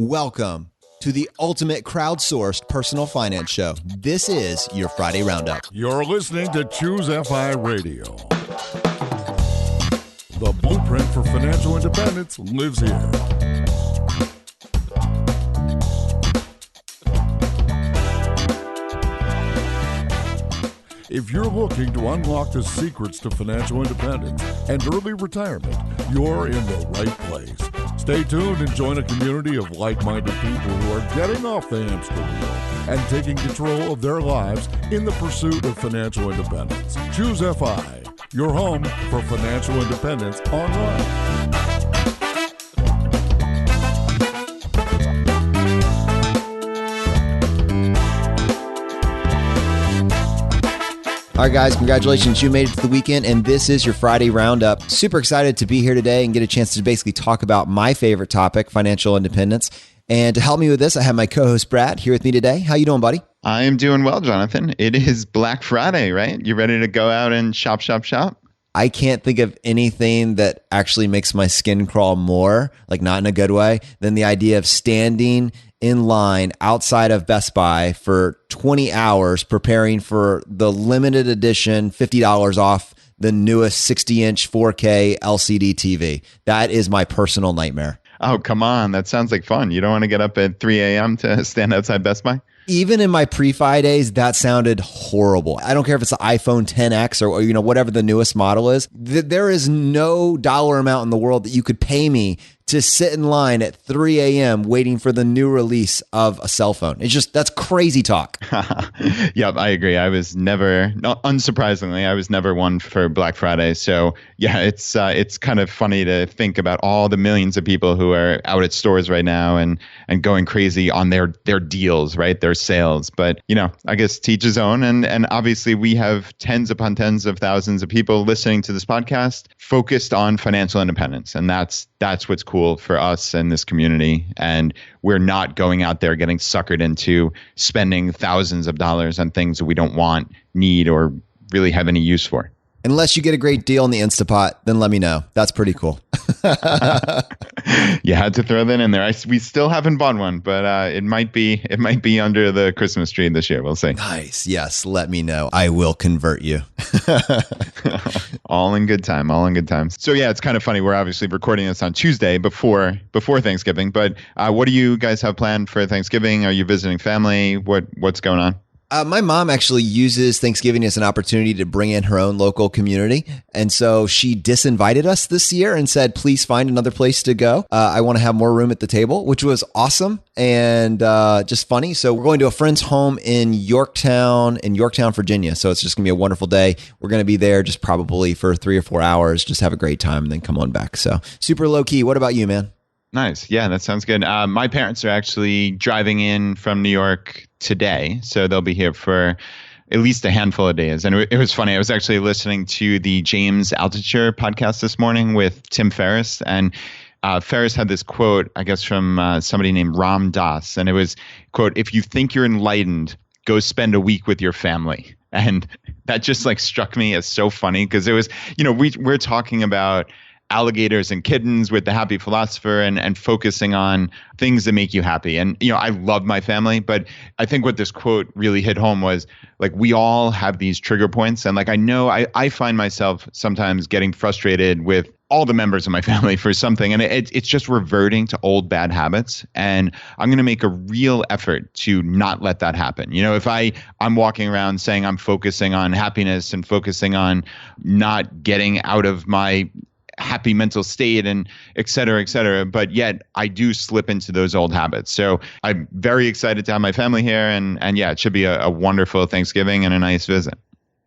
Welcome to the ultimate crowdsourced personal finance show. This is your Friday Roundup. You're listening to Choose FI Radio. The blueprint for financial independence lives here. If you're looking to unlock the secrets to financial independence and early retirement, you're in the right place. Stay tuned and join a community of like-minded people who are getting off the hamster wheel and taking control of their lives in the pursuit of financial independence. Choose FI, your home for financial independence online. All right, guys, congratulations. You made it to the weekend, and this is your Friday Roundup. Super excited to be here today and get a chance to basically talk about my favorite topic, financial independence. And to help me with this, I have my co-host Brad here with me today. How you doing, buddy? I am doing well, Jonathan. It is Black Friday, right? You ready to go out and shop? I can't think of anything that actually makes my skin crawl more, like not in a good way, than the idea of standing in line outside of Best Buy for 20 hours preparing for the limited edition $50 off the newest 60-inch 4K LCD TV. That is my personal nightmare. Oh, come on. That sounds like fun. You don't want to get up at 3 a.m. to stand outside Best Buy? Even in my pre-fi days, that sounded horrible. I don't care if it's the iPhone XS or whatever the newest model is. There is no dollar amount in the world that you could pay me to sit in line at 3 a.m. waiting for the new release of a cell phone. That's crazy talk. Yep, I agree. I was never, unsurprisingly, I was never one for Black Friday. So yeah, it's kind of funny to think about all the millions of people who are out at stores right now and going crazy on their deals, right? Their sales. But, I guess to each his own. And obviously we have tens upon tens of thousands of people listening to this podcast focused on financial independence. And that's what's cool for us and this community. And we're not going out there getting suckered into spending thousands of dollars on things that we don't want, need, or really have any use for. Unless you get a great deal in the Instapot, then let me know. That's pretty cool. You had to throw that in there. We still haven't bought one, but it might be under the Christmas tree this year. We'll see. Nice. Yes. Let me know. I will convert you. All in good time. So yeah, it's kind of funny. We're obviously recording this on Tuesday before Thanksgiving. But what do you guys have planned for Thanksgiving? Are you visiting family? What's going on? My mom actually uses Thanksgiving as an opportunity to bring in her own local community. And so she disinvited us this year and said, please find another place to go. I want to have more room at the table, which was awesome and just funny. So we're going to a friend's home in Yorktown, Virginia. So it's just going to be a wonderful day. We're going to be there just probably for 3 or 4 hours, just have a great time and then come on back. So super low key. What about you, man? Nice. Yeah, that sounds good. My parents are actually driving in from New York today, so they'll be here for at least a handful of days. And it was funny. I was actually listening to the James Altucher podcast this morning with Tim Ferriss, and Ferriss had this quote, I guess, from somebody named Ram Dass, and it was, quote, "If you think you're enlightened, go spend a week with your family." And that just struck me as so funny because it was, we're talking about alligators and kittens with the Happy Philosopher and focusing on things that make you happy. And, I love my family, but I think what this quote really hit home was we all have these trigger points. And I know I find myself sometimes getting frustrated with all the members of my family for something. And it's just reverting to old bad habits. And I'm going to make a real effort to not let that happen. If I'm walking around saying I'm focusing on happiness and focusing on not getting out of my happy mental state and et cetera, but yet I do slip into those old habits. So I'm very excited to have my family here and yeah, it should be a wonderful Thanksgiving and a nice visit.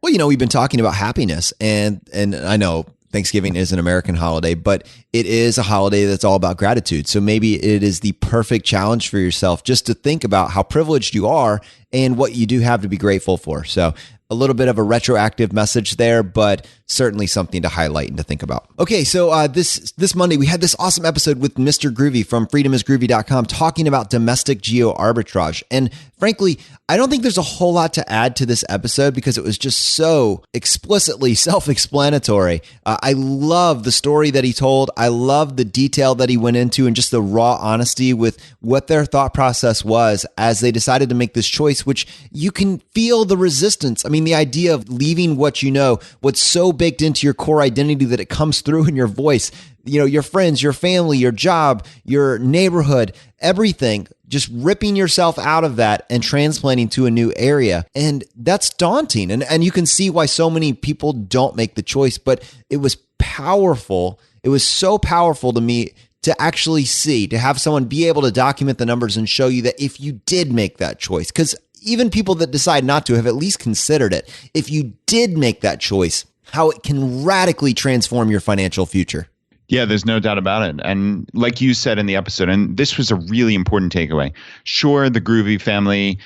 Well, we've been talking about happiness and I know Thanksgiving is an American holiday, but it is a holiday that's all about gratitude. So maybe it is the perfect challenge for yourself just to think about how privileged you are and what you do have to be grateful for. So a little bit of a retroactive message there, but certainly something to highlight and to think about. Okay, so this Monday, we had this awesome episode with Mr. Groovy from freedomisgroovy.com talking about domestic geo arbitrage. And frankly, I don't think there's a whole lot to add to this episode because it was just so explicitly self-explanatory. I love the story that he told. I love the detail that he went into and just the raw honesty with what their thought process was as they decided to make this choice, which you can feel the resistance. I mean, the idea of leaving what you know, what's so baked into your core identity that it comes through in your voice, you know, your friends, your family, your job, your neighborhood, everything, just ripping yourself out of that and transplanting to a new area. And that's daunting. And you can see why so many people don't make the choice, but it was powerful. It was so powerful to me to actually see, to have someone be able to document the numbers and show you that if you did make that choice, because even people that decide not to have at least considered it, if you did make that choice, how it can radically transform your financial future. Yeah, there's no doubt about it. And like you said in the episode, and this was a really important takeaway. Sure, the Groovy family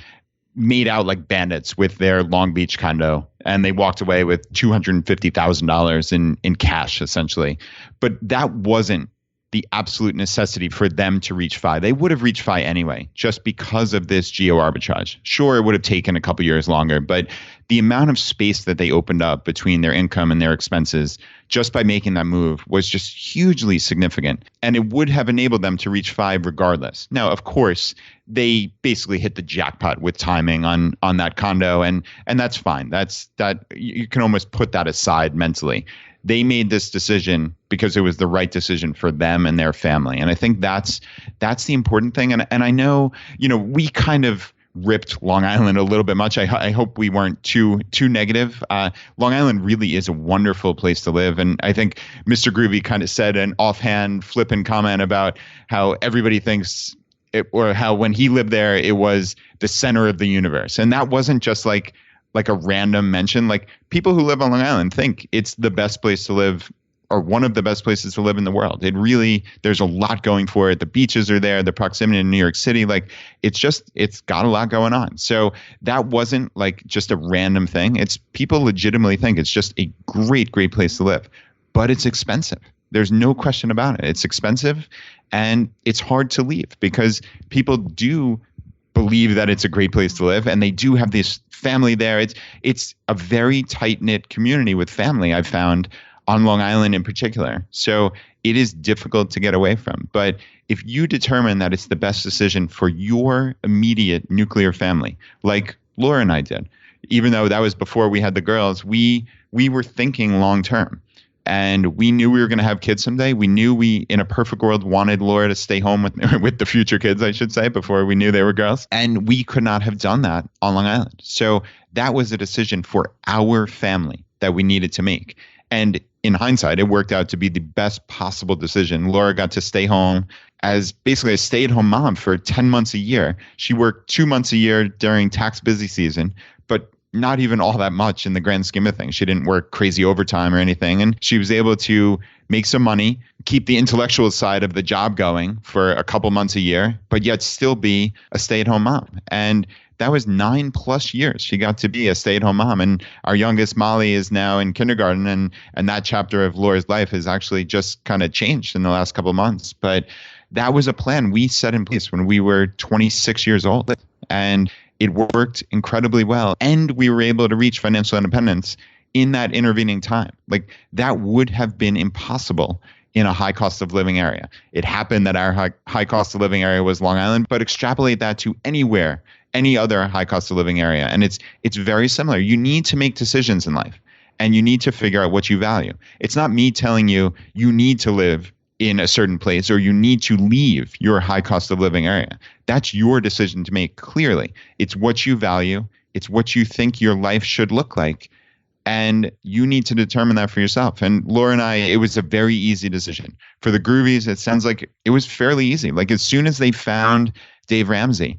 made out like bandits with their Long Beach condo, and they walked away with $250,000 in cash, essentially. But that wasn't the absolute necessity for them to reach FI. They would have reached FI anyway, just because of this geo arbitrage. Sure, it would have taken a couple years longer, but the amount of space that they opened up between their income and their expenses just by making that move was just hugely significant. And it would have enabled them to reach FI regardless. Now, of course, they basically hit the jackpot with timing on that condo, and that's fine. That you can almost put that aside mentally. They made this decision because it was the right decision for them and their family. And I think that's the important thing. And I know, we kind of ripped Long Island a little bit much. I hope we weren't too negative. Long Island really is a wonderful place to live. And I think Mr. Groovy kind of said an offhand flippant comment about how everybody thinks or how when he lived there, it was the center of the universe. And that wasn't just like a random mention. Like, people who live on Long Island think it's the best place to live, or one of the best places to live in the world. It really, there's a lot going for it. The beaches are there, the proximity to New York City, like it's got a lot going on. So that wasn't like just a random thing. It's people legitimately think it's just a great, great place to live, but it's expensive. There's no question about it. It's expensive and it's hard to leave because people do believe that it's a great place to live, and they do have this family there. It's a very tight-knit community with family, I've found, on Long Island in particular. So it is difficult to get away from. But if you determine that it's the best decision for your immediate nuclear family, like Laura and I did, even though that was before we had the girls, we were thinking long term. And we knew we were going to have kids someday. We knew we, in a perfect world, wanted Laura to stay home with the future kids, I should say, before we knew they were girls. And we could not have done that on Long Island. So that was a decision for our family that we needed to make. And in hindsight, it worked out to be the best possible decision. Laura got to stay home as basically a stay-at-home mom for 10 months a year. She worked 2 months a year during tax busy season, but not even all that much in the grand scheme of things. She didn't work crazy overtime or anything. And she was able to make some money, keep the intellectual side of the job going for a couple months a year, but yet still be a stay-at-home mom. And that was 9+ years she got to be a stay-at-home mom. And our youngest, Molly, is now in kindergarten. And that chapter of Laura's life has actually just kind of changed in the last couple of months. But that was a plan we set in place when we were 26 years old. And it worked incredibly well. And we were able to reach financial independence in that intervening time. Like, that would have been impossible in a high cost of living area. It happened that our high cost of living area was Long Island, but extrapolate that to anywhere, any other high cost of living area. And it's very similar. You need to make decisions in life, and you need to figure out what you value. It's not me telling you you need to live in a certain place or you need to leave your high cost of living area. That's your decision to make clearly. It's what you value. It's what you think your life should look like. And you need to determine that for yourself. And Laura and I, it was a very easy decision. For the Groovies, it sounds like it was fairly easy. Like, as soon as they found Dave Ramsey,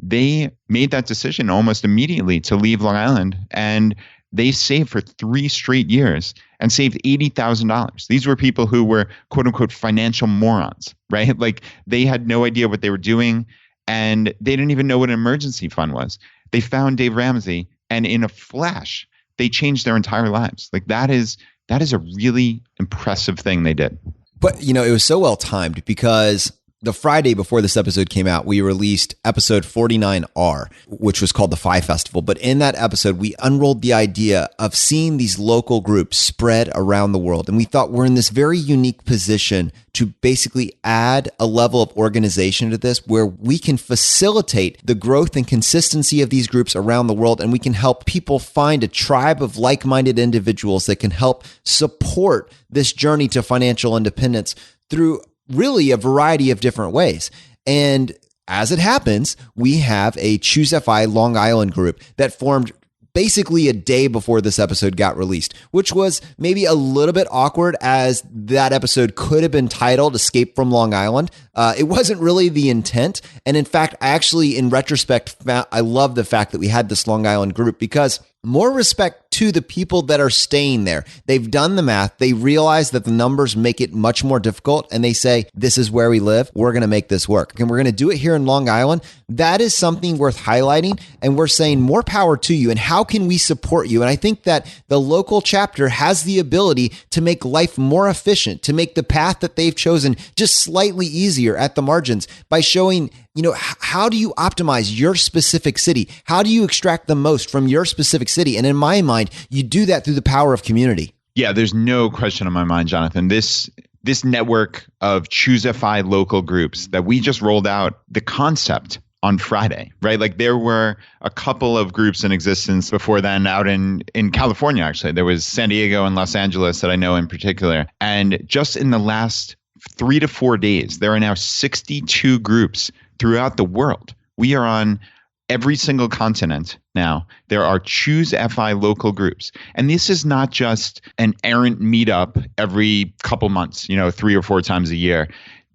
they made that decision almost immediately to leave Long Island. And they saved for 3 straight years and saved $80,000. These were people who were, quote unquote, financial morons, right? Like, they had no idea what they were doing, and they didn't even know what an emergency fund was. They found Dave Ramsey, and in a flash, they changed their entire lives. Like, that is that is a really impressive thing they did. But, it was so well timed because the Friday before this episode came out, we released episode 49R, which was called the FI Festival. But in that episode, we unrolled the idea of seeing these local groups spread around the world. And we thought we're in this very unique position to basically add a level of organization to this where we can facilitate the growth and consistency of these groups around the world. And we can help people find a tribe of like-minded individuals that can help support this journey to financial independence through really a variety of different ways. And as it happens, we have a Choose FI Long Island group that formed basically a day before this episode got released, which was maybe a little bit awkward as that episode could have been titled Escape from Long Island. It wasn't really the intent. And in fact, I actually, in retrospect, I love the fact that we had this Long Island group because more respect to the people that are staying there. They've done the math. They realize that the numbers make it much more difficult. And they say, this is where we live. We're going to make this work. And we're going to do it here in Long Island. That is something worth highlighting. And we're saying more power to you. And how can we support you? And I think that the local chapter has the ability to make life more efficient, to make the path that they've chosen just slightly easier at the margins by showing, how do you optimize your specific city? How do you extract the most from your specific city? And in my mind, you do that through the power of community. Yeah, there's no question in my mind, Jonathan. This network of Choose FI local groups that we just rolled out the concept on Friday, right? Like there were a couple of groups in existence before then out in California, actually. There was San Diego and Los Angeles that I know in particular. And just in the last 3 to 4 days, there are now 62 groups throughout the world. We are on every single continent now. There are Choose FI local groups. And this is not just an errant meetup every couple months, 3 or 4 times a year.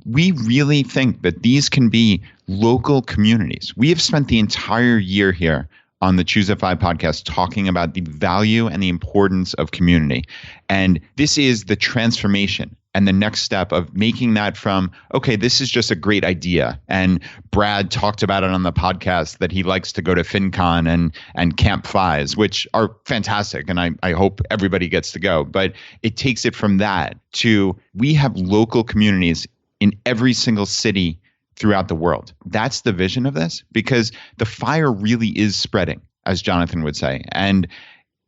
We really think that these can be local communities. We have spent the entire year here on the Choose FI podcast talking about the value and the importance of community. And this is the transformation and the next step of making that from, okay, this is just a great idea. And Brad talked about it on the podcast that he likes to go to FinCon and Camp FIs, which are fantastic. And I hope everybody gets to go. But it takes it from that to we have local communities in every single city throughout the world. That's the vision of this, because the fire really is spreading, as Jonathan would say. And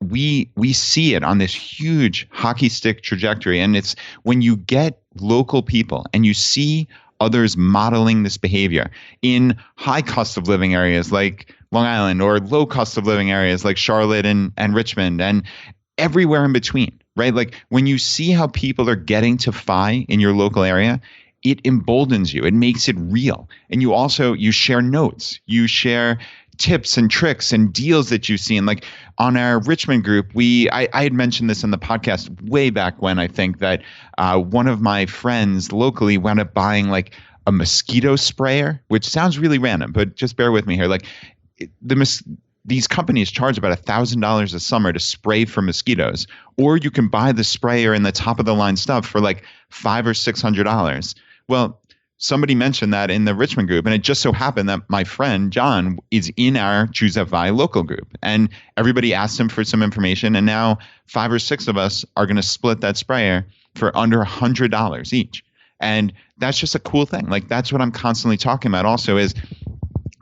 we see it on this huge hockey stick trajectory. And it's when you get local people and you see others modeling this behavior in high cost of living areas like Long Island or low cost of living areas like Charlotte and Richmond and everywhere in between, right? Like when you see how people are getting to FI in your local area, it emboldens you. It makes it real. And you share notes. You share tips and tricks and deals that you've seen. Like on our Richmond group, I had mentioned this in the podcast way back when, I think that one of my friends locally wound up buying like a mosquito sprayer, which sounds really random, but just bear with me here. Like these companies charge about $1,000 a summer to spray for mosquitoes, or you can buy the sprayer and the top of the line stuff for like $500 or $600. Well, somebody mentioned that in the Richmond group, and it just so happened that my friend John is in our Choose FI local group, and everybody asked him for some information, and now 5 or 6 of us are going to split that sprayer for under $100 each. And that's just a cool thing. Like that's what I'm constantly talking about also is,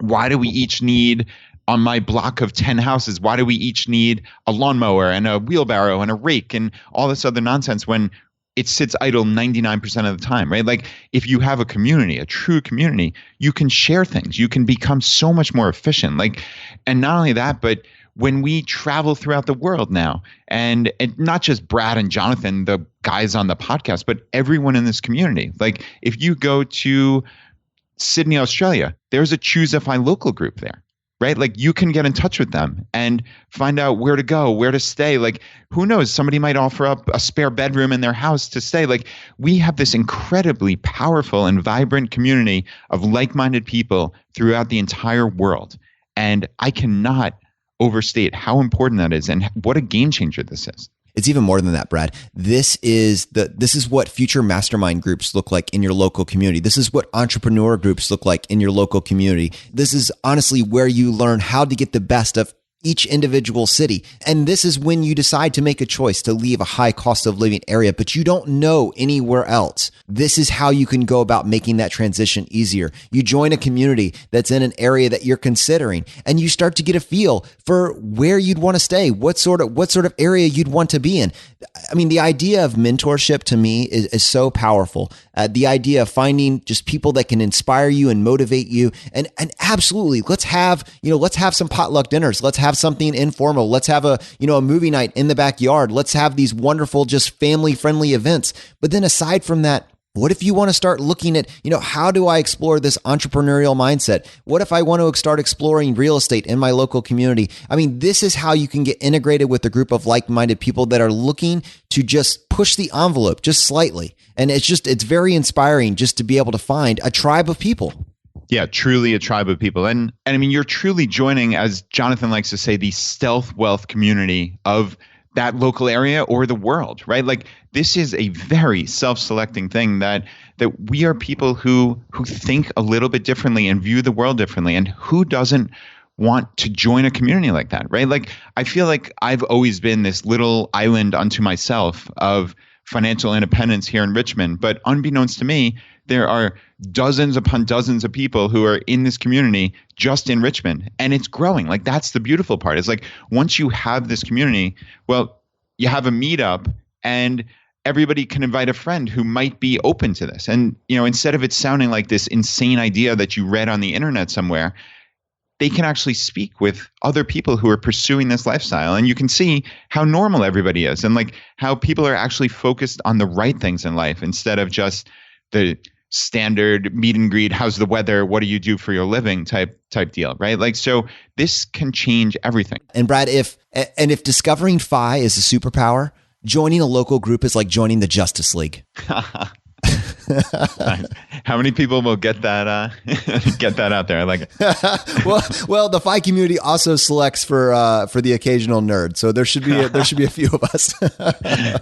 why do we each need, on my block of 10 houses, why do we each need a lawnmower and a wheelbarrow and a rake and all this other nonsense when it sits idle 99% of the time, right? Like if you have a community, a true community, you can share things. You can become so much more efficient. Like, and not only that, but when we travel throughout the world now, and not just Brad and Jonathan, the guys on the podcast, but everyone in this community. Like if you go to Sydney, Australia, there's a Choose FI local group there. Right? Like you can get in touch with them and find out where to go, where to stay. Like who knows, somebody might offer up a spare bedroom in their house to stay. Like we have this incredibly powerful and vibrant community of like-minded people throughout the entire world. And I cannot overstate how important that is and what a game changer this is. It's even more than that, Brad. This is what future mastermind groups look like in your local community. This is what entrepreneur groups look like in your local community. This is honestly where you learn how to get the best of each individual city. And this is when you decide to make a choice to leave a high cost of living area, but you don't know anywhere else. This is how you can go about making that transition easier. You join a community that's in an area that you're considering, and you start to get a feel for where you'd want to stay, what sort of area you'd want to be in. I mean, the idea of mentorship to me is so powerful. The idea of finding just people that can inspire you and motivate you. And absolutely, let's have some potluck dinners. Let's have something informal. Let's have a movie night in the backyard. Let's have these wonderful, just family friendly events. But then aside from that, what if you want to start looking at, how do I explore this entrepreneurial mindset? What if I want to start exploring real estate in my local community? I mean, this is how you can get integrated with a group of like-minded people that are looking to just push the envelope just slightly. And it's very inspiring just to be able to find a tribe of people. Yeah, truly a tribe of people. And I mean, you're truly joining, as Jonathan likes to say, the stealth wealth community of that local area or the world, right? Like, this is a very self-selecting thing that we are people who think a little bit differently and view the world differently. And who doesn't want to join a community like that, right? Like, I feel like I've always been this little island unto myself of financial independence here in Richmond. But unbeknownst to me, there are dozens upon dozens of people who are in this community just in Richmond, and it's growing. Like, that's the beautiful part. It's like, once you have this community, well, you have a meetup and everybody can invite a friend who might be open to this. And, instead of it sounding like this insane idea that you read on the internet somewhere, they can actually speak with other people who are pursuing this lifestyle. And you can see how normal everybody is, and like how people are actually focused on the right things in life instead of just the standard meet and greet, how's the weather, what do you do for your living type deal, right? Like, so this can change everything. And Brad, if discovering FI is a superpower, joining a local group is like joining the Justice League. How many people will get that out there? I like it. well, the FI community also selects for the occasional nerd, so there should be a few of us.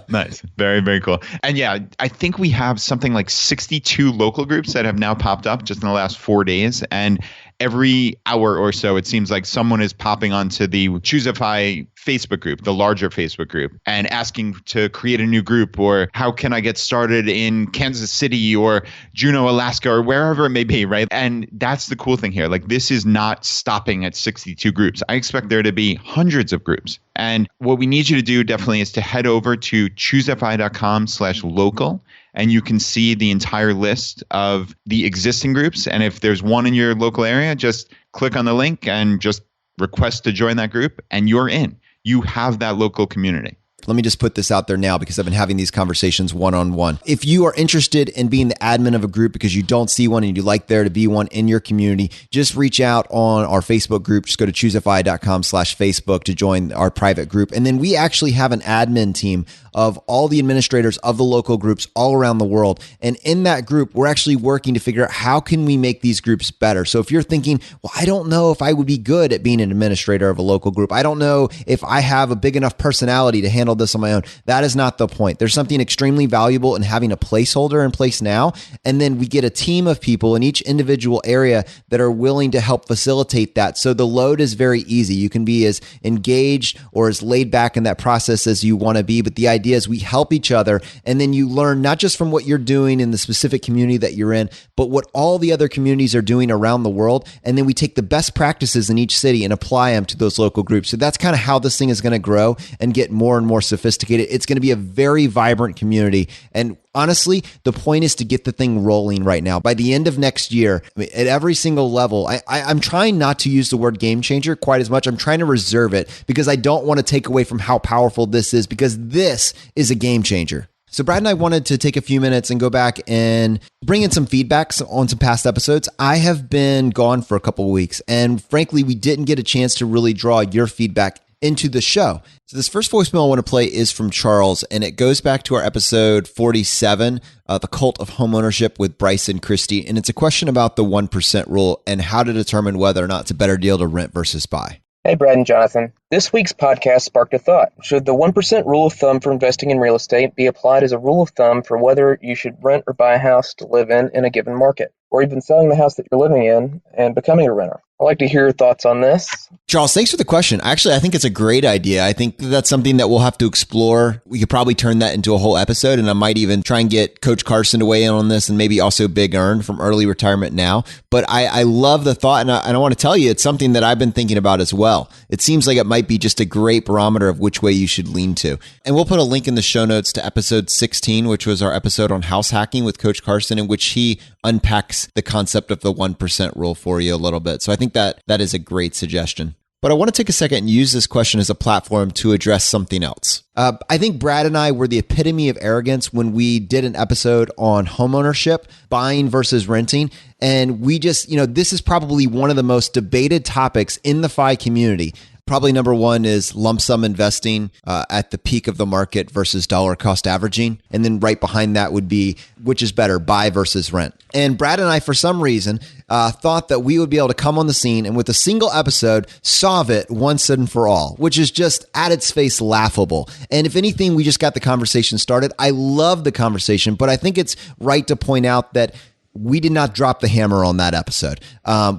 Nice, very, very cool. And yeah, I think we have something like 62 local groups that have now popped up just in the last 4 days, and every hour or so, it seems like someone is popping onto the Choosify Facebook group, the larger Facebook group, and asking to create a new group, or how can I get started in Kansas City or Juneau, Alaska, or wherever it may be, right? And that's the cool thing here. Like, this is not stopping at 62 groups. I expect there to be hundreds of groups. And what we need you to do definitely is to head over to choosify.com/local. And you can see the entire list of the existing groups. And if there's one in your local area, just click on the link and just request to join that group, and you're in. You have that local community. Let me just put this out there now, because I've been having these conversations one-on-one. If you are interested in being the admin of a group because you don't see one and you'd like there to be one in your community, just reach out on our Facebook group. Just go to choosify.com/Facebook to join our private group. And then we actually have an admin team of all the administrators of the local groups all around the world. And in that group, we're actually working to figure out how can we make these groups better. So if you're thinking, well, I don't know if I would be good at being an administrator of a local group, I don't know if I have a big enough personality to handle this on my own. That is not the point. There's something extremely valuable in having a placeholder in place now. And then we get a team of people in each individual area that are willing to help facilitate that. So the load is very easy. You can be as engaged or as laid back in that process as you want to be. But the idea is we help each other. And then you learn not just from what you're doing in the specific community that you're in, but what all the other communities are doing around the world. And then we take the best practices in each city and apply them to those local groups. So that's kind of how this thing is going to grow and get more and more sophisticated. It's going to be a very vibrant community. And honestly, the point is to get the thing rolling right now. By the end of next year, at every single level, I'm trying not to use the word game changer quite as much. I'm trying to reserve it because I don't want to take away from how powerful this is, because this is a game changer. So Brad and I wanted to take a few minutes and go back and bring in some feedbacks on some past episodes. I have been gone for a couple of weeks, and frankly, we didn't get a chance to really draw your feedback into the show. So this first voicemail I want to play is from Charles, and it goes back to our episode 47, The Cult of Homeownership with Bryce and Christy. And it's a question about the 1% rule and how to determine whether or not it's a better deal to rent versus buy. Hey, Brad and Jonathan. This week's podcast sparked a thought. Should the 1% rule of thumb for investing in real estate be applied as a rule of thumb for whether you should rent or buy a house to live in a given market, or even selling the house that you're living in and becoming a renter? I'd like to hear your thoughts on this. Charles, thanks for the question. Actually, I think it's a great idea. I think that's something that we'll have to explore. We could probably turn that into a whole episode, and I might even try and get Coach Carson to weigh in on this, and maybe also Big Earn from Early Retirement Now. But I love the thought, and I want to tell you, it's something that I've been thinking about as well. It seems like it might be just a great barometer of which way you should lean to. And we'll put a link in the show notes to episode 16, which was our episode on house hacking with Coach Carson, in which he unpacks the concept of the 1% rule for you a little bit. So I think that is a great suggestion. But I want to take a second and use this question as a platform to address something else. I think Brad and I were the epitome of arrogance when we did an episode on homeownership, buying versus renting. And we just, this is probably one of the most debated topics in the FI community. Probably number one is lump sum investing at the peak of the market versus dollar cost averaging. And then right behind that would be, which is better, buy versus rent. And Brad and I, for some reason, thought that we would be able to come on the scene and with a single episode, solve it once and for all, which is just at its face laughable. And if anything, we just got the conversation started. I love the conversation, but I think it's right to point out that we did not drop the hammer on that episode.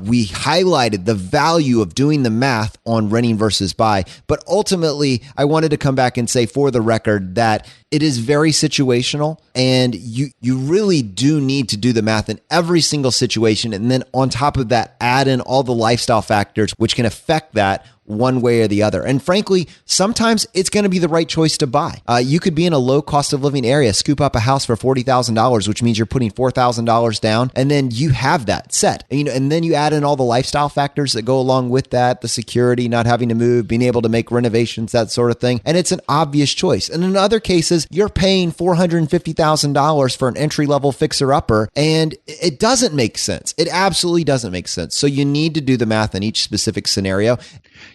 We highlighted the value of doing the math on renting versus buy. But ultimately, I wanted to come back and say for the record that it is very situational, and you really do need to do the math in every single situation. And then on top of that, add in all the lifestyle factors which can affect that one way or the other. And frankly, sometimes it's going to be the right choice to buy. You could be in a low cost of living area, scoop up a house for $40,000, which means you're putting $4,000 down, and then you have that set. And then you add in all the lifestyle factors that go along with that, the security, not having to move, being able to make renovations, that sort of thing. And it's an obvious choice. And in other cases, you're paying $450,000 for an entry-level fixer-upper, and it doesn't make sense. It absolutely doesn't make sense. So you need to do the math in each specific scenario.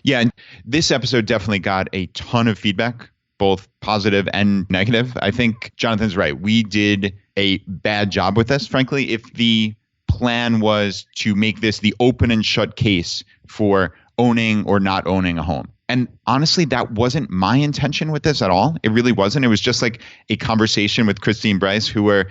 Yeah, and this episode definitely got a ton of feedback, both positive and negative. I think Jonathan's right. We did a bad job with this, frankly. If the plan was to make this the open and shut case for owning or not owning a home. And honestly, that wasn't my intention with this at all. It really wasn't. It was just like a conversation with Christy and Bryce, who were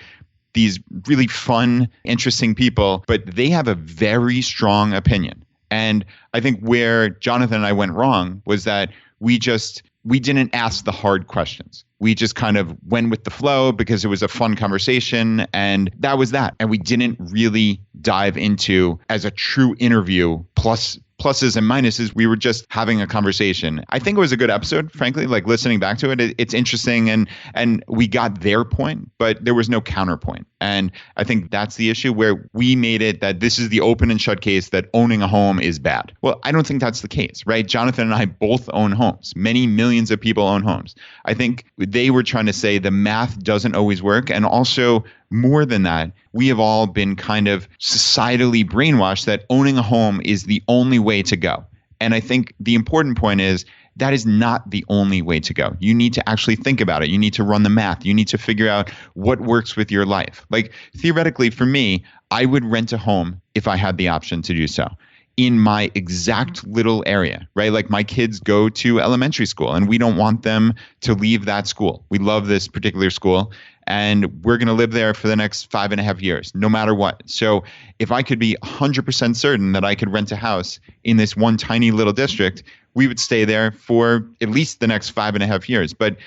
these really fun, interesting people, but they have a very strong opinion. And I think where Jonathan and I went wrong was that we didn't ask the hard questions. We just kind of went with the flow because it was a fun conversation, and that was that. And we didn't really dive into, as a true interview, pluses and minuses. We were just having a conversation. I think it was a good episode, frankly. Like, listening back to it, it's interesting, and we got their point, but there was no counterpoint. And I think that's the issue, where we made it that this is the open and shut case that owning a home is bad. Well, I don't think that's the case, right? Jonathan and I both own homes. Many millions of people own homes. I think they were trying to say the math doesn't always work. And also, more than that, we have all been kind of societally brainwashed that owning a home is the only way to go. And I think the important point is that is not the only way to go. You need to actually think about it. You need to run the math. You need to figure out what works with your life. Like, theoretically, for me, I would rent a home if I had the option to do so in my exact little area, right? Like, my kids go to elementary school and we don't want them to leave that school. We love this particular school, and we're going to live there for the next 5.5 years, no matter what. So if I could be 100% certain that I could rent a house in this one tiny little district, we would stay there for at least the next 5.5 years. But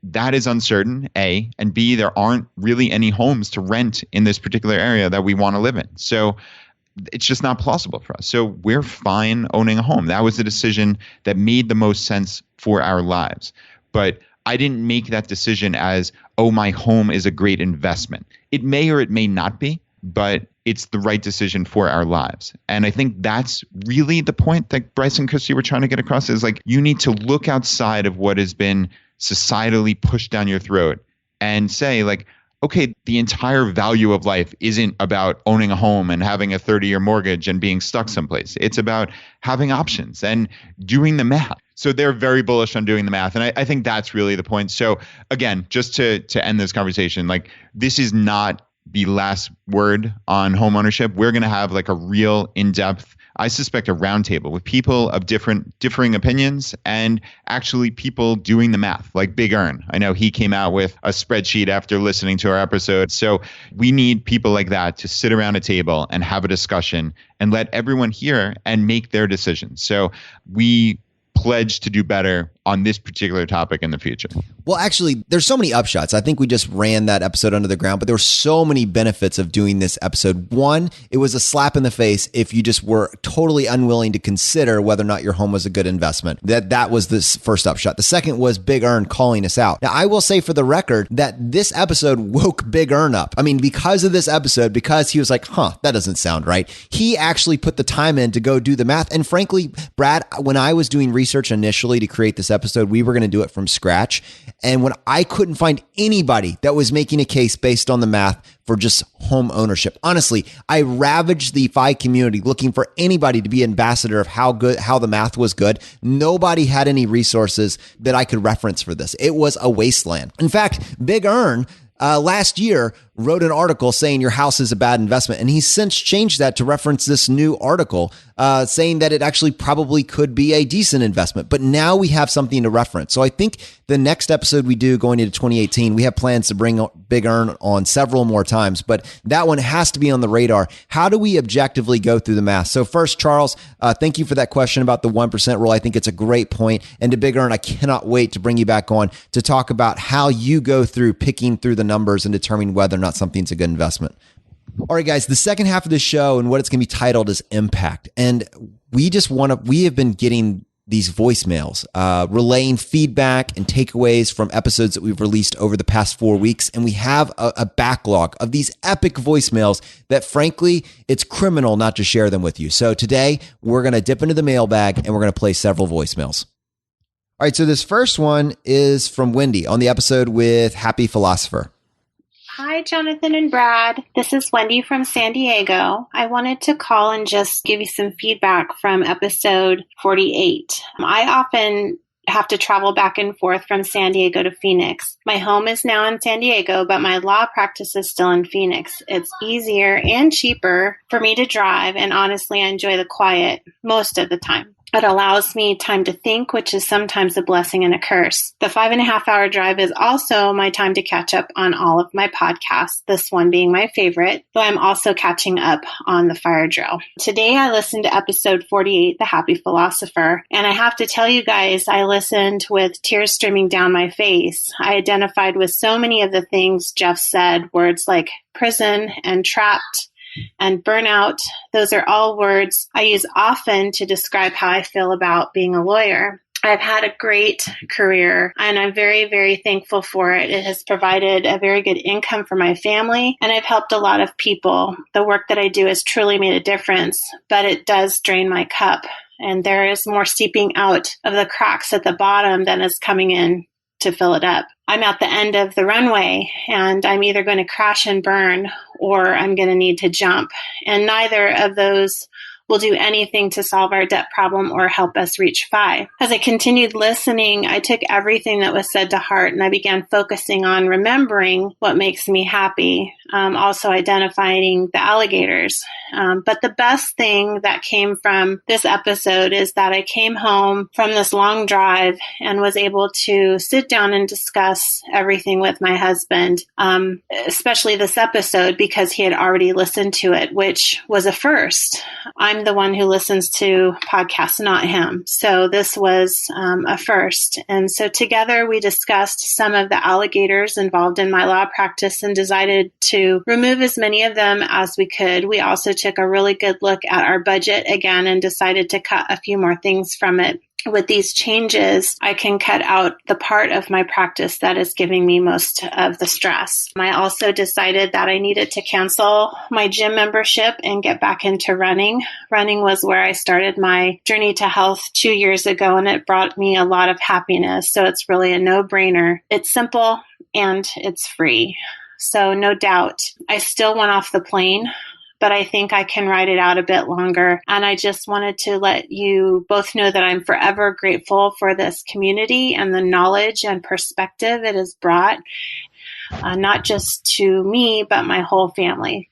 that is uncertain, A, and B, there aren't really any homes to rent in this particular area that we want to live in. So it's just not plausible for us. So we're fine owning a home. That was the decision that made the most sense for our lives. But I didn't make that decision as, oh, my home is a great investment. It may or it may not be, but it's the right decision for our lives. And I think that's really the point that Bryce and Christy were trying to get across, is like, you need to look outside of what has been societally pushed down your throat and say, like, okay, the entire value of life isn't about owning a home and having a 30-year mortgage and being stuck someplace. It's about having options and doing the math. So they're very bullish on doing the math. And I think that's really the point. So again, just to end this conversation, like, this is not be last word on home ownership. We're going to have like a real in-depth, I suspect, a roundtable with people of differing opinions and actually people doing the math, like Big Earn. I know he came out with a spreadsheet after listening to our episode. So we need people like that to sit around a table and have a discussion and let everyone hear and make their decisions. So we pledge to do better on this particular topic in the future. Well, actually, there's so many upshots. I think we just ran that episode under the ground, but there were so many benefits of doing this episode. One, it was a slap in the face if you just were totally unwilling to consider whether or not your home was a good investment. That was this first upshot. The second was Big Earn calling us out. Now, I will say for the record that this episode woke Big Earn up. I mean, because of this episode, because he was like, that doesn't sound right. He actually put the time in to go do the math. And frankly, Brad, when I was doing research initially to create this episode, we were going to do it from scratch. And when I couldn't find anybody that was making a case based on the math for just home ownership, honestly, I ravaged the FI community looking for anybody to be ambassador of how the math was good. Nobody had any resources that I could reference for this. It was a wasteland. In fact, Big Earn last year wrote an article saying your house is a bad investment. And he's since changed that to reference this new article saying that it actually probably could be a decent investment. But now we have something to reference. So I think the next episode we do going into 2018, we have plans to bring Big Earn on several more times, but that one has to be on the radar. How do we objectively go through the math? So first, Charles, thank you for that question about the 1% rule. I think it's a great point. And to Big Earn, I cannot wait to bring you back on to talk about how you go through picking through the numbers and determining whether or not something's a good investment. All right, guys, the second half of the show and what it's going to be titled is Impact. And we have been getting these voicemails, relaying feedback and takeaways from episodes that we've released over the past 4 weeks. And we have a backlog of these epic voicemails that, frankly, it's criminal not to share them with you. So today we're going to dip into the mailbag and we're going to play several voicemails. All right, so this first one is from Wendy on the episode with Happy Philosopher. Hi, Jonathan and Brad. This is Wendy from San Diego. I wanted to call and just give you some feedback from episode 48. I often have to travel back and forth from San Diego to Phoenix. My home is now in San Diego, but my law practice is still in Phoenix. It's easier and cheaper for me to drive, and honestly, I enjoy the quiet most of the time. It allows me time to think, which is sometimes a blessing and a curse. The 5.5-hour drive is also my time to catch up on all of my podcasts, this one being my favorite, though I'm also catching up on the fire drill. Today, I listened to episode 48, The Happy Philosopher, and I have to tell you guys, I listened with tears streaming down my face. I identified with so many of the things Jeff said, words like prison and trapped and burnout. Those are all words I use often to describe how I feel about being a lawyer. I've had a great career and I'm very, very thankful for it. It has provided a very good income for my family and I've helped a lot of people. The work that I do has truly made a difference, but it does drain my cup and there is more seeping out of the cracks at the bottom than is coming in to fill it up. I'm at the end of the runway and I'm either going to crash and burn or I'm going to need to jump. And neither of those will do anything to solve our debt problem or help us reach FI. As I continued listening, I took everything that was said to heart and I began focusing on remembering what makes me happy, also identifying the alligators. But the best thing that came from this episode is that I came home from this long drive and was able to sit down and discuss everything with my husband, especially this episode because he had already listened to it, which was a first. I'm the one who listens to podcasts, not him. So this was a first. And so together we discussed some of the alligators involved in my law practice and decided to remove as many of them as we could. We also took a really good look at our budget again and decided to cut a few more things from it. With these changes, I can cut out the part of my practice that is giving me most of the stress. I also decided that I needed to cancel my gym membership and get back into running. Running was where I started my journey to health 2 years ago, and it brought me a lot of happiness. So it's really a no-brainer. It's simple and it's free. So no doubt, I still went off the plane, but I think I can ride it out a bit longer. And I just wanted to let you both know that I'm forever grateful for this community and the knowledge and perspective it has brought. not just to me, but my whole family.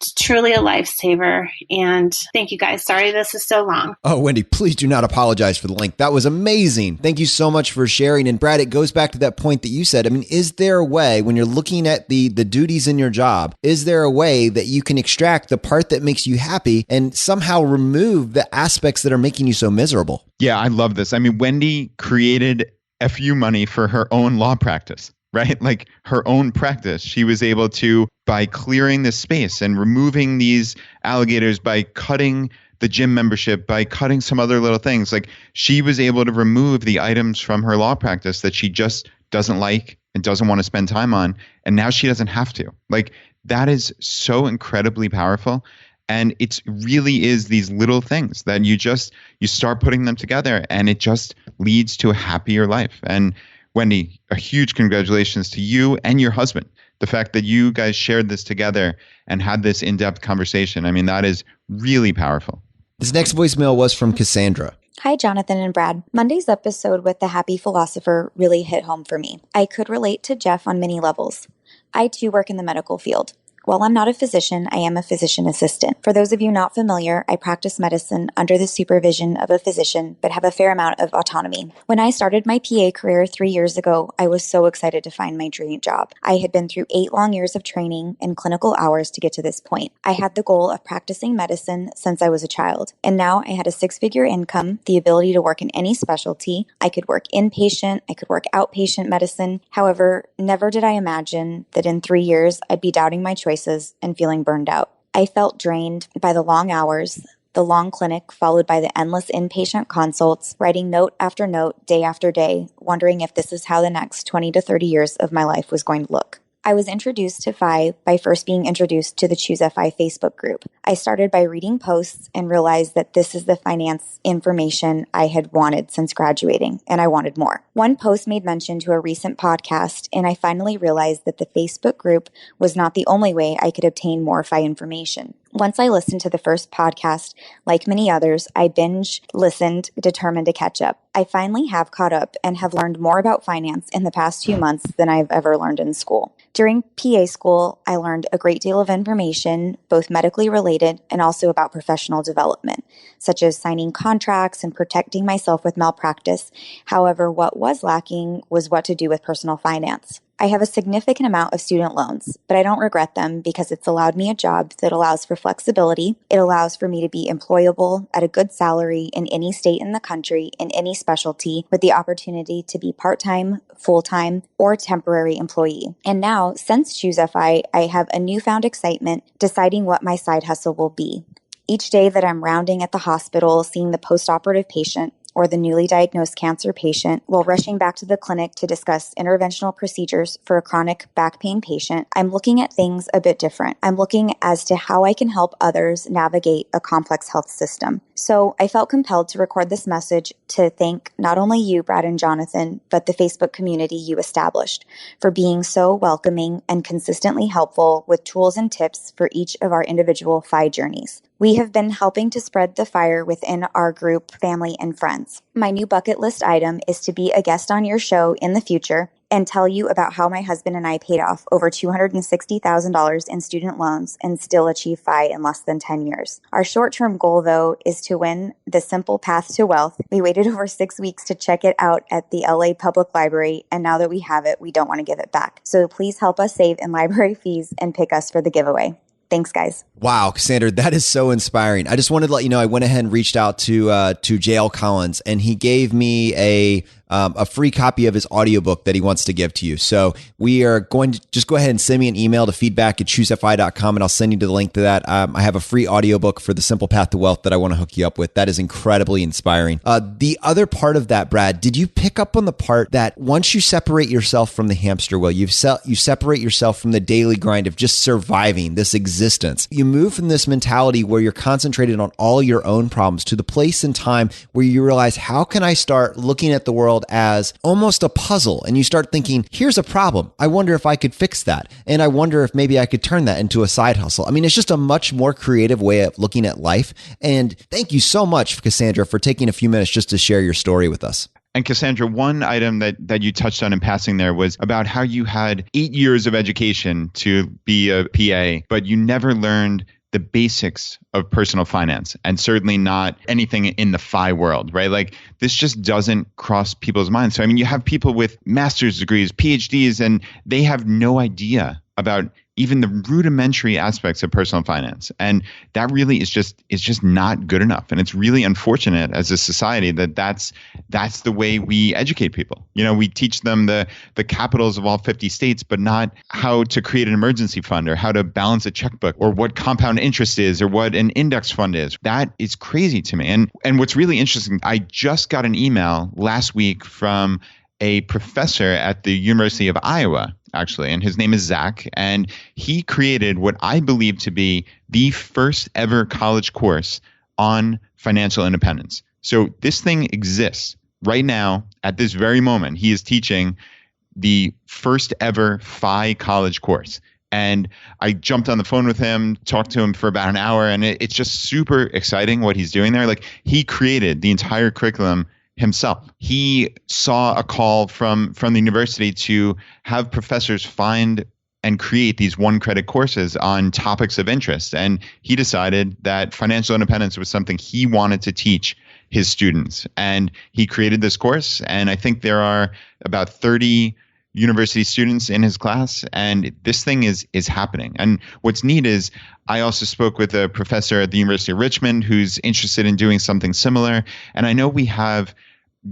It's truly a lifesaver. And thank you guys. Sorry this is so long. Oh, Wendy, please do not apologize for the link. That was amazing. Thank you so much for sharing. And Brad, it goes back to that point that you said. I mean, is there a way, when you're looking at the duties in your job, is there a way that you can extract the part that makes you happy and somehow remove the aspects that are making you so miserable? Yeah, I love this. I mean, Wendy created FU money for her own law practice, right? Like her own practice. She was able to, by clearing this space and removing these alligators, by cutting the gym membership, by cutting some other little things, like she was able to remove the items from her law practice that she just doesn't like and doesn't want to spend time on. And now she doesn't have to. Like that is so incredibly powerful. And it really is these little things that you start putting them together and it just leads to a happier life. And Wendy, a huge congratulations to you and your husband. The fact that you guys shared this together and had this in-depth conversation, I mean, that is really powerful. This next voicemail was from Cassandra. Hi, Jonathan and Brad. Monday's episode with the Happy Philosopher really hit home for me. I could relate to Jeff on many levels. I too work in the medical field. While I'm not a physician, I am a physician assistant. For those of you not familiar, I practice medicine under the supervision of a physician, but have a fair amount of autonomy. When I started my PA career 3 years ago, I was so excited to find my dream job. I had been through 8 long years of training and clinical hours to get to this point. I had the goal of practicing medicine since I was a child, and now I had a 6-figure income, the ability to work in any specialty. I could work inpatient, I could work outpatient medicine. However, never did I imagine that in 3 years, I'd be doubting my choices and feeling burned out. I felt drained by the long hours, the long clinic followed by the endless inpatient consults, writing note after note, day after day, wondering if this is how the next 20 to 30 years of my life was going to look. I was introduced to FI by first being introduced to the Choose FI Facebook group. I started by reading posts and realized that this is the finance information I had wanted since graduating, and I wanted more. One post made mention to a recent podcast, and I finally realized that the Facebook group was not the only way I could obtain more FI information. Once I listened to the first podcast, like many others, I binge listened, determined to catch up. I finally have caught up and have learned more about finance in the past 2 months than I've ever learned in school. During PA school, I learned a great deal of information, both medically related and also about professional development, such as signing contracts and protecting myself with malpractice. However, what was lacking was what to do with personal finance. I have a significant amount of student loans, but I don't regret them because it's allowed me a job that allows for flexibility. It allows for me to be employable at a good salary in any state in the country, in any specialty, with the opportunity to be part-time, full-time, or temporary employee. And now, since Choose FI, I have a newfound excitement deciding what my side hustle will be. Each day that I'm rounding at the hospital, seeing the post-operative patient, or the newly diagnosed cancer patient, while rushing back to the clinic to discuss interventional procedures for a chronic back pain patient, I'm looking at things a bit different. I'm looking as to how I can help others navigate a complex health system. So I felt compelled to record this message to thank not only you, Brad and Jonathan, but the Facebook community you established for being so welcoming and consistently helpful with tools and tips for each of our individual FI journeys. We have been helping to spread the fire within our group, family, and friends. My new bucket list item is to be a guest on your show in the future and tell you about how my husband and I paid off over $260,000 in student loans and still achieve FI in less than 10 years. Our short-term goal, though, is to win the Simple Path to Wealth. We waited over 6 weeks to check it out at the LA Public Library, and now that we have it, we don't want to give it back. So please help us save in library fees and pick us for the giveaway. Thanks, guys. Wow, Cassandra, that is so inspiring. I just wanted to let you know I went ahead and reached out to JL Collins, and he gave me a free copy of his audiobook that he wants to give to you. So we are going to just go ahead and send me an email to feedback@choosefi.com, and I'll send you the link to that. I have a free audiobook for the Simple Path to Wealth that I want to hook you up with. That is incredibly inspiring. The other part of that, Brad, did you pick up on the part that once you separate yourself from the hamster wheel, you separate yourself from the daily grind of just surviving this existence, you move from this mentality where you're concentrated on all your own problems to the place and time where you realize, how can I start looking at the world as almost a puzzle? And you start thinking, here's a problem. I wonder if I could fix that. And I wonder if maybe I could turn that into a side hustle. I mean, it's just a much more creative way of looking at life. And thank you so much, Cassandra, for taking a few minutes just to share your story with us. And Cassandra, one item that you touched on in passing there was about how you had 8 years of education to be a PA, but you never learned the basics of personal finance, and certainly not anything in the FI world, right? Like this just doesn't cross people's minds. So, I mean, you have people with master's degrees, PhDs, and they have no idea about even the rudimentary aspects of personal finance. And that really is just not good enough. And it's really unfortunate as a society that that's the way we educate people. You know, we teach them the capitals of all 50 states, but not how to create an emergency fund or how to balance a checkbook or what compound interest is or what an index fund is. That is crazy to me. And what's really interesting, I just got an email last week from a professor at the University of Iowa, actually, and his name is Zach, and he created what I believe to be the first ever college course on financial independence. So this thing exists right now at this very moment. He is teaching the first ever FI college course. And I jumped on the phone with him, talked to him for about an hour, and it's just super exciting what he's doing there. Like he created the entire curriculum himself. He saw a call from the university to have professors find and create these one credit courses on topics of interest. And he decided that financial independence was something he wanted to teach his students. And he created this course. And I think there are about 30 university students in his class, and this thing is happening. And what's neat is I also spoke with a professor at the University of Richmond who's interested in doing something similar. And I know we have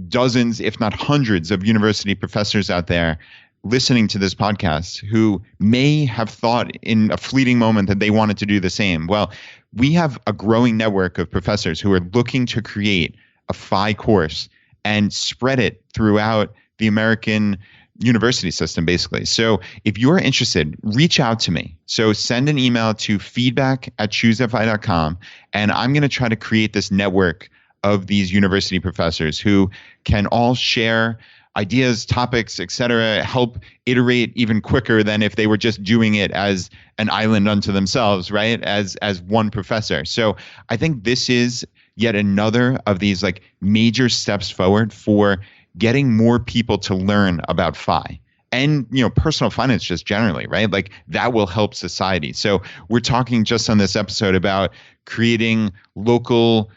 dozens, if not hundreds, of university professors out there listening to this podcast who may have thought in a fleeting moment that they wanted to do the same. Well, we have a growing network of professors who are looking to create a FI course and spread it throughout the American university system, basically. So if you're interested, reach out to me. So send an email to feedback@choosefi.com, and I'm going to try to create this network of these university professors who can all share ideas, topics, etc., help iterate even quicker than if they were just doing it as an island unto themselves, right? As one professor. So I think this is yet another of these like major steps forward for getting more people to learn about FI and, you know, personal finance just generally, right? Like that will help society. So we're talking just on this episode about creating local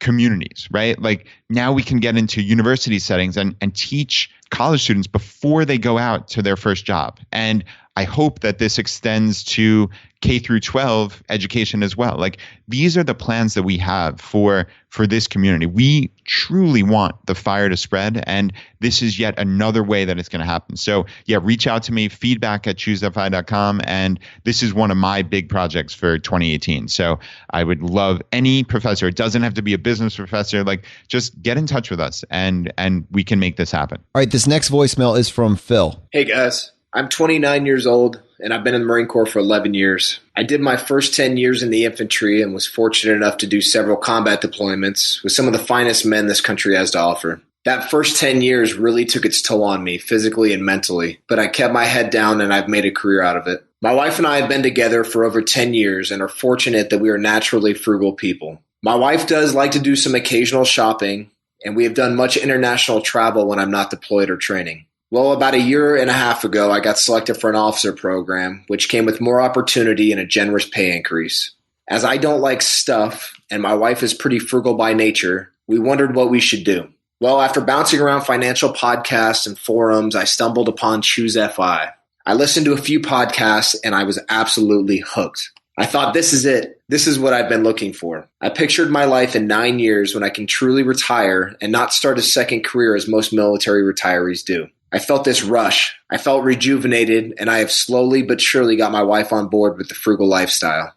communities, right? Like now we can get into university settings and teach college students before they go out to their first job. And I hope that this extends to K through 12 education as well. Like these are the plans that we have for this community. We truly want the fire to spread, and this is yet another way that it's going to happen. So yeah, reach out to me, feedback@choosefi.com, and this is one of my big projects for 2018. So I would love any professor. It doesn't have to be a business professor. Like just get in touch with us, and we can make this happen. All right, this next voicemail is from Phil. Hey guys, I'm 29 years old and I've been in the Marine Corps for 11 years. I did my first 10 years in the infantry and was fortunate enough to do several combat deployments with some of the finest men this country has to offer. That first 10 years really took its toll on me physically and mentally, but I kept my head down and I've made a career out of it. My wife and I have been together for over 10 years and are fortunate that we are naturally frugal people. My wife does like to do some occasional shopping, and we have done much international travel when I'm not deployed or training. Well, about a year and a half ago, I got selected for an officer program, which came with more opportunity and a generous pay increase. As I don't like stuff, and my wife is pretty frugal by nature, we wondered what we should do. Well, after bouncing around financial podcasts and forums, I stumbled upon Choose FI. I listened to a few podcasts, and I was absolutely hooked. I thought, this is it. This is what I've been looking for. I pictured my life in 9 years when I can truly retire and not start a second career as most military retirees do. I felt this rush. I felt rejuvenated, and I have slowly but surely got my wife on board with the frugal lifestyle.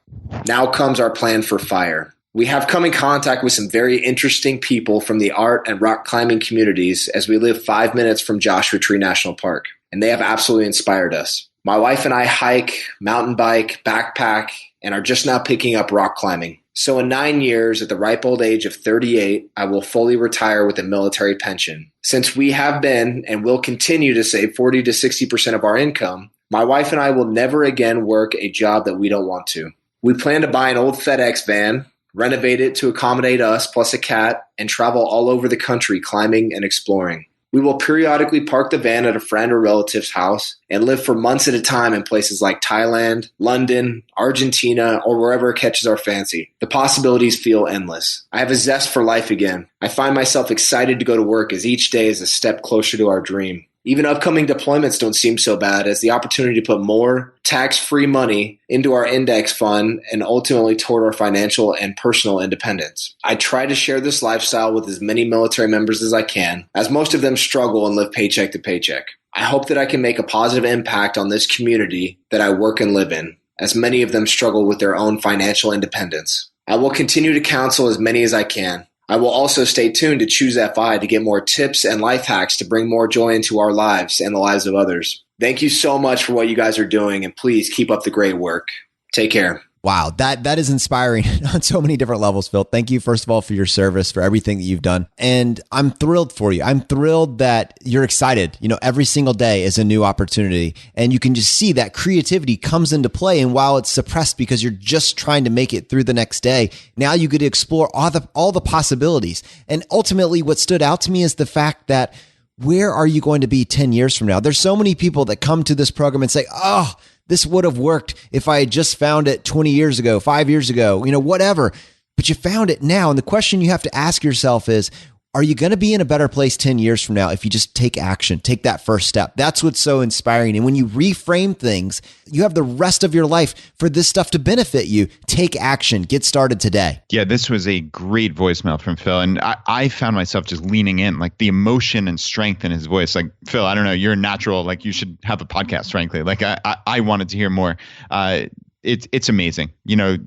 Now comes our plan for FIRE. We have come in contact with some very interesting people from the art and rock climbing communities as we live 5 minutes from Joshua Tree National Park, and they have absolutely inspired us. My wife and I hike, mountain bike, backpack, and are just now picking up rock climbing. So in 9 years, at the ripe old age of 38, I will fully retire with a military pension. Since we have been and will continue to save 40 to 60% of our income, my wife and I will never again work a job that we don't want to. We plan to buy an old FedEx van, renovate it to accommodate us plus a cat, and travel all over the country climbing and exploring. We will periodically park the van at a friend or relative's house and live for months at a time in places like Thailand, London, Argentina, or wherever it catches our fancy. The possibilities feel endless. I have a zest for life again. I find myself excited to go to work as each day is a step closer to our dream. Even upcoming deployments don't seem so bad, as the opportunity to put more tax-free money into our index fund and ultimately toward our financial and personal independence. I try to share this lifestyle with as many military members as I can, as most of them struggle and live paycheck to paycheck. I hope that I can make a positive impact on this community that I work and live in, as many of them struggle with their own financial independence. I will continue to counsel as many as I can. I will also stay tuned to Choose FI to get more tips and life hacks to bring more joy into our lives and the lives of others. Thank you so much for what you guys are doing, and please keep up the great work. Take care. Wow, that is inspiring on so many different levels, Phil. Thank you, first of all, for your service, for everything that you've done. And I'm thrilled for you. I'm thrilled that you're excited. Every single day is a new opportunity. And you can just see that creativity comes into play. And while it's suppressed because you're just trying to make it through the next day, now you get to explore all the possibilities. And ultimately, what stood out to me is the fact that where are you going to be 10 years from now? There's so many people that come to this program and say, oh, this would have worked if I had just found it 20 years ago, 5 years ago, whatever. But you found it now. And the question you have to ask yourself is, are you going to be in a better place 10 years from now if you just take action, take that first step? That's what's so inspiring. And when you reframe things, you have the rest of your life for this stuff to benefit you. Take action. Get started today. Yeah, this was a great voicemail from Phil. And I found myself just leaning in, like the emotion and strength in his voice. Like, Phil, I don't know, you're a natural, like you should have a podcast, frankly. Like I wanted to hear more. It's amazing.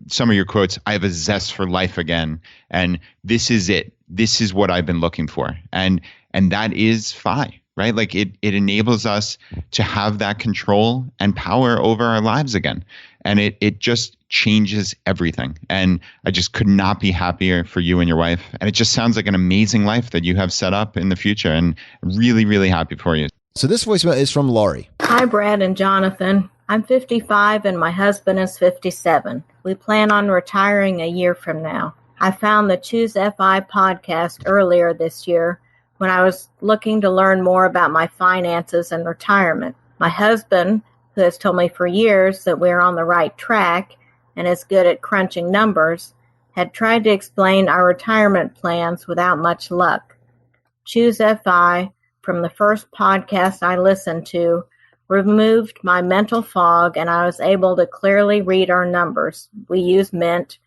Some of your quotes, I have a zest for life again. And this is it. This is what I've been looking for. And that is FI, right? Like it enables us to have that control and power over our lives again. And it just changes everything. And I just could not be happier for you and your wife. And it just sounds like an amazing life that you have set up in the future, and really, really happy for you. So this voicemail is from Laurie. Hi, Brad and Jonathan. I'm 55 and my husband is 57. We plan on retiring a year from now. I found the Choose FI podcast earlier this year when I was looking to learn more about my finances and retirement. My husband, who has told me for years that we're on the right track and is good at crunching numbers, had tried to explain our retirement plans without much luck. Choose FI, from the first podcast I listened to, removed my mental fog, and I was able to clearly read our numbers. We use Mint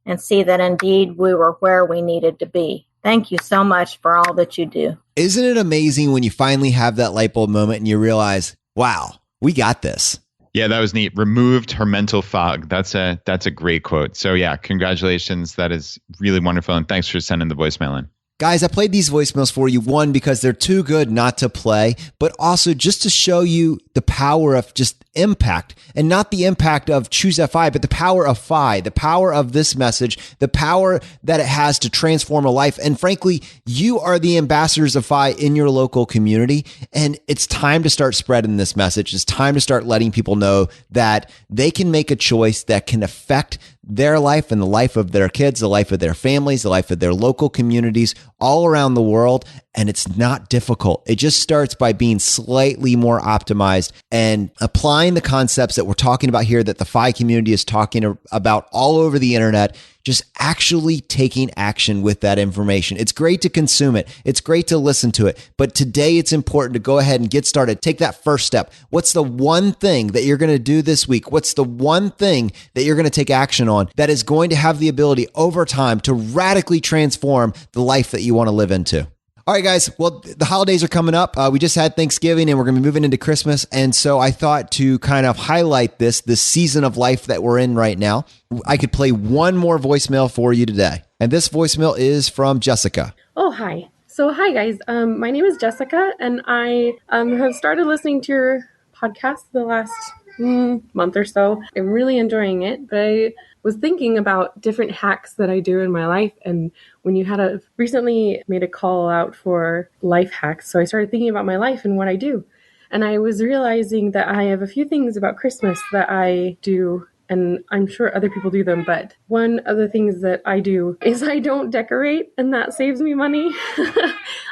and see that indeed we were where we needed to be. Thank you so much for all that you do. Isn't it amazing when you finally have that light bulb moment and you realize, wow, we got this? Yeah, that was neat. Removed her mental fog. That's a great quote. So yeah, congratulations. That is really wonderful. And thanks for sending the voicemail in. Guys, I played these voicemails for you, one, because they're too good not to play, but also just to show you the power of just impact, and not the impact of Choose FI, but the power of FI, the power of this message, the power that it has to transform a life. And frankly, you are the ambassadors of FI in your local community, and it's time to start spreading this message. It's time to start letting people know that they can make a choice that can affect their life and the life of their kids, the life of their families, the life of their local communities all around the world. And it's not difficult. It just starts by being slightly more optimized and applying the concepts that we're talking about here, that the FI community is talking about all over the internet, just actually taking action with that information. It's great to consume it. It's great to listen to it. But today it's important to go ahead and get started. Take that first step. What's the one thing that you're going to do this week? What's the one thing that you're going to take action on that is going to have the ability over time to radically transform the life that you want to live into? All right, guys. Well, the holidays are coming up. We just had Thanksgiving and we're going to be moving into Christmas. And so I thought to kind of highlight this season of life that we're in right now, I could play one more voicemail for you today. And this voicemail is from Jessica. Oh, hi. So, hi, guys. My name is Jessica, and I have started listening to your podcast the last month or so. I'm really enjoying it, but I was thinking about different hacks that I do in my life, and when you had recently made a call out for life hacks, so I started thinking about my life and what I do. And I was realizing that I have a few things about Christmas that I do and I'm sure other people do them, but one of the things that I do is I don't decorate, and that saves me money.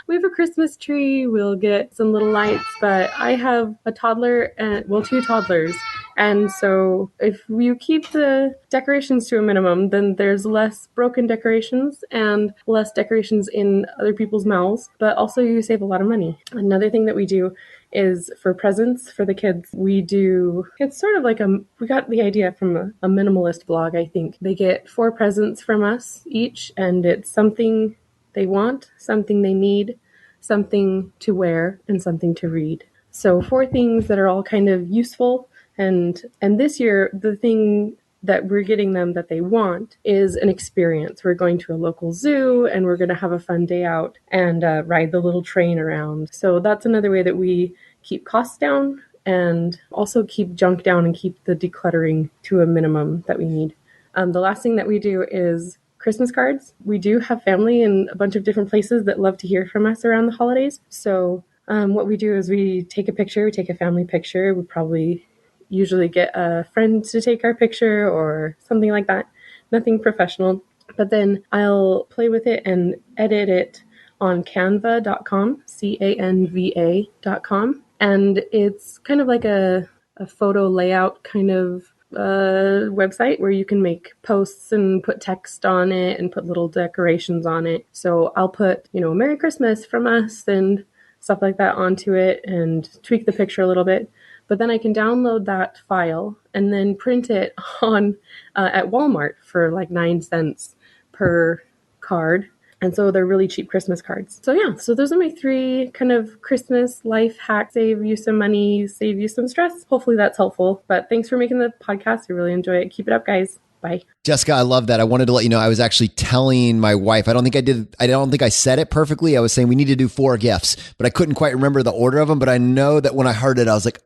We have a Christmas tree, we'll get some little lights, but I have a toddler and, well, 2 toddlers. And so if you keep the decorations to a minimum, then there's less broken decorations and less decorations in other people's mouths, but also you save a lot of money. Another thing that we do is for presents for the kids. It's sort of like we got the idea from a minimalist blog, I think. They get 4 presents from us each, and it's something they want, something they need, something to wear, and something to read. So 4 things that are all kind of useful. And this year, the thing that we're getting them that they want is an experience. We're going to a local zoo, and we're going to have a fun day out and ride the little train around. So that's another way that we keep costs down and also keep junk down and keep the decluttering to a minimum that we need. The last thing that we do is Christmas cards. We do have family in a bunch of different places that love to hear from us around the holidays. So what we do is we take a picture, we take a family picture. We probably usually get a friend to take our picture or something like that. Nothing professional. But then I'll play with it and edit it on canva.com, canva.com. And it's kind of like a photo layout kind of website where you can make posts and put text on it and put little decorations on it. So I'll put, Merry Christmas from us and stuff like that onto it and tweak the picture a little bit. But then I can download that file and then print it on at Walmart for like 9 cents per card. And so they're really cheap Christmas cards. So yeah, so those are my 3 kind of Christmas life hacks. Save you some money, save you some stress. Hopefully that's helpful. But thanks for making the podcast. I really enjoy it. Keep it up, guys. Bye. Jessica, I love that. I wanted to let you know I was actually telling my wife, I don't think I said it perfectly. I was saying we need to do 4 gifts, but I couldn't quite remember the order of them. But I know that when I heard it, I was like,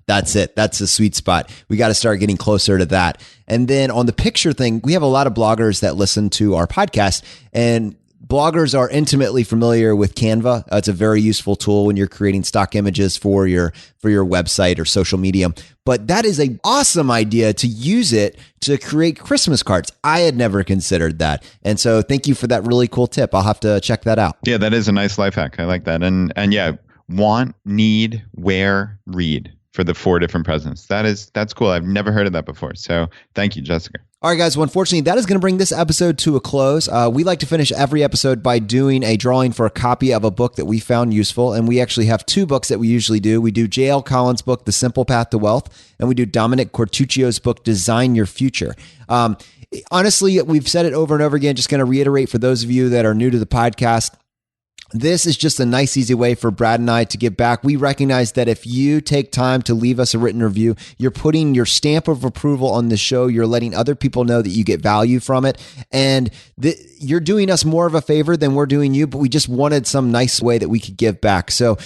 that's it. That's the sweet spot. We got to start getting closer to that. And then on the picture thing, we have a lot of bloggers that listen to our podcast, and bloggers are intimately familiar with Canva. It's a very useful tool when you're creating stock images for your website or social media. But that is an awesome idea to use it to create Christmas cards. I had never considered that. And so thank you for that really cool tip. I'll have to check that out. Yeah, that is a nice life hack. I like that. And yeah, want, need, wear, read for the 4 different presents. That's cool. I've never heard of that before. So thank you, Jessica. All right, guys. Well, unfortunately, that is going to bring this episode to a close. We like to finish every episode by doing a drawing for a copy of a book that we found useful. And we actually have 2 books that we usually do. We do J.L. Collins' book, The Simple Path to Wealth, and we do Dominic Cortuccio's book, Design Your Future. Honestly, we've said it over and over again. Just going to reiterate for those of you that are new to the podcast. This is just a nice, easy way for Brad and I to give back. We recognize that if you take time to leave us a written review, you're putting your stamp of approval on the show. You're letting other people know that you get value from it. And you're doing us more of a favor than we're doing you, but we just wanted some nice way that we could give back. So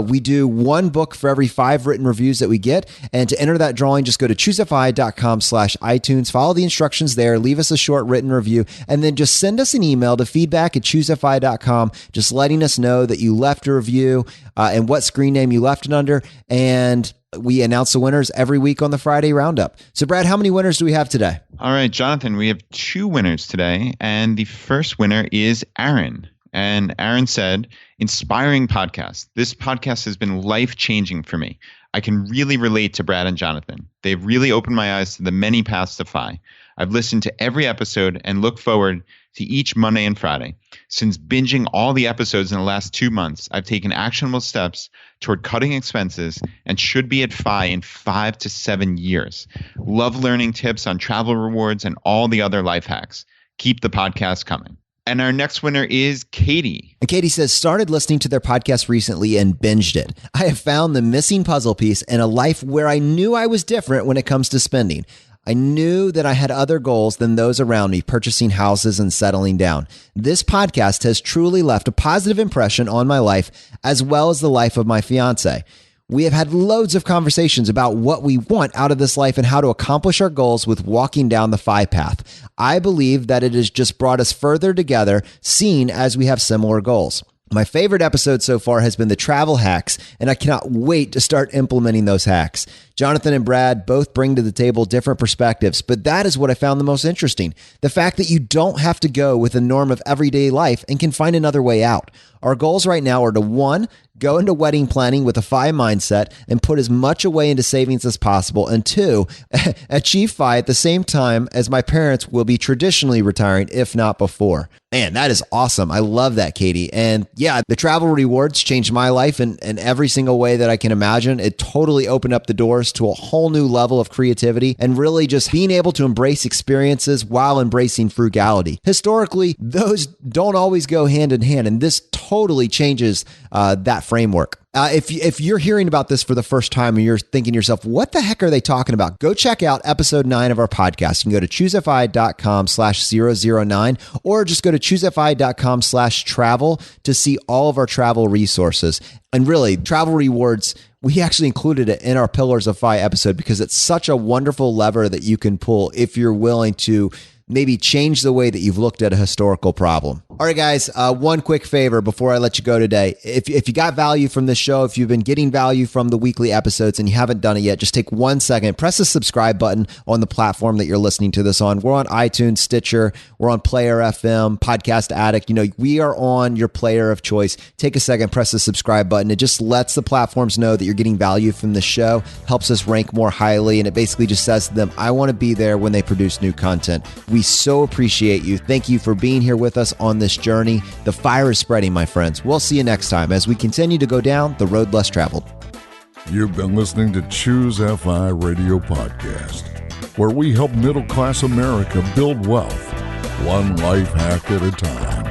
we do 1 book for every 5 written reviews that we get. And to enter that drawing, just go to choosefi.com/iTunes, follow the instructions there, leave us a short written review, and then just send us an email to feedback@choosefi.com. Just letting us know that you left a review and what screen name you left it under. And we announce the winners every week on the Friday Roundup. So Brad, how many winners do we have today? All right, Jonathan, we have 2 winners today. And the first winner is Aaron. And Aaron said, inspiring podcast. This podcast has been life-changing for me. I can really relate to Brad and Jonathan. They've really opened my eyes to the many paths to FI. I've listened to every episode and look forward to each Monday and Friday. Since binging all the episodes in the last 2 months, I've taken actionable steps toward cutting expenses and should be at FI in 5 to 7 years. Love learning tips on travel rewards and all the other life hacks. Keep the podcast coming. And our next winner is Katie. And Katie says, started listening to their podcast recently and binged it. I have found the missing puzzle piece in a life where I knew I was different when it comes to spending. I knew that I had other goals than those around me, purchasing houses and settling down. This podcast has truly left a positive impression on my life as well as the life of my fiance. We have had loads of conversations about what we want out of this life and how to accomplish our goals with walking down the FI path. I believe that it has just brought us further together, seeing as we have similar goals. My favorite episode so far has been the travel hacks, and I cannot wait to start implementing those hacks. Jonathan and Brad both bring to the table different perspectives, but that is what I found the most interesting. The fact that you don't have to go with the norm of everyday life and can find another way out. Our goals right now are to 1, go into wedding planning with a FI mindset and put as much away into savings as possible, and 2, achieve FI at the same time as my parents will be traditionally retiring, if not before. Man, that is awesome. I love that, Katie. And yeah, the travel rewards changed my life in every single way that I can imagine. It totally opened up the doors to a whole new level of creativity and really just being able to embrace experiences while embracing frugality. Historically, those don't always go hand in hand, and this totally changes that framework. If you're hearing about this for the first time and you're thinking to yourself, what the heck are they talking about? Go check out episode 9 of our podcast. You can go to choosefi.com/009 or just go to choosefi.com/travel to see all of our travel resources. And really, travel rewards, we actually included it in our Pillars of FI episode because it's such a wonderful lever that you can pull if you're willing to maybe change the way that you've looked at a historical problem. All right, guys, one quick favor before I let you go today. If you got value from this show, if you've been getting value from the weekly episodes and you haven't done it yet, just take 1 second, press the subscribe button on the platform that you're listening to this on. We're on iTunes, Stitcher, we're on Player FM, Podcast Addict. You know, we are on your player of choice. Take a second, press the subscribe button. It just lets the platforms know that you're getting value from the show, helps us rank more highly, and it basically just says to them, I want to be there when they produce new content. We so appreciate you. Thank you for being here with us on this journey. The fire is spreading, my friends. We'll see you next time as we continue to go down the road less traveled. You've been listening to Choose FI Radio Podcast, where we help middle-class America build wealth, one life hack at a time.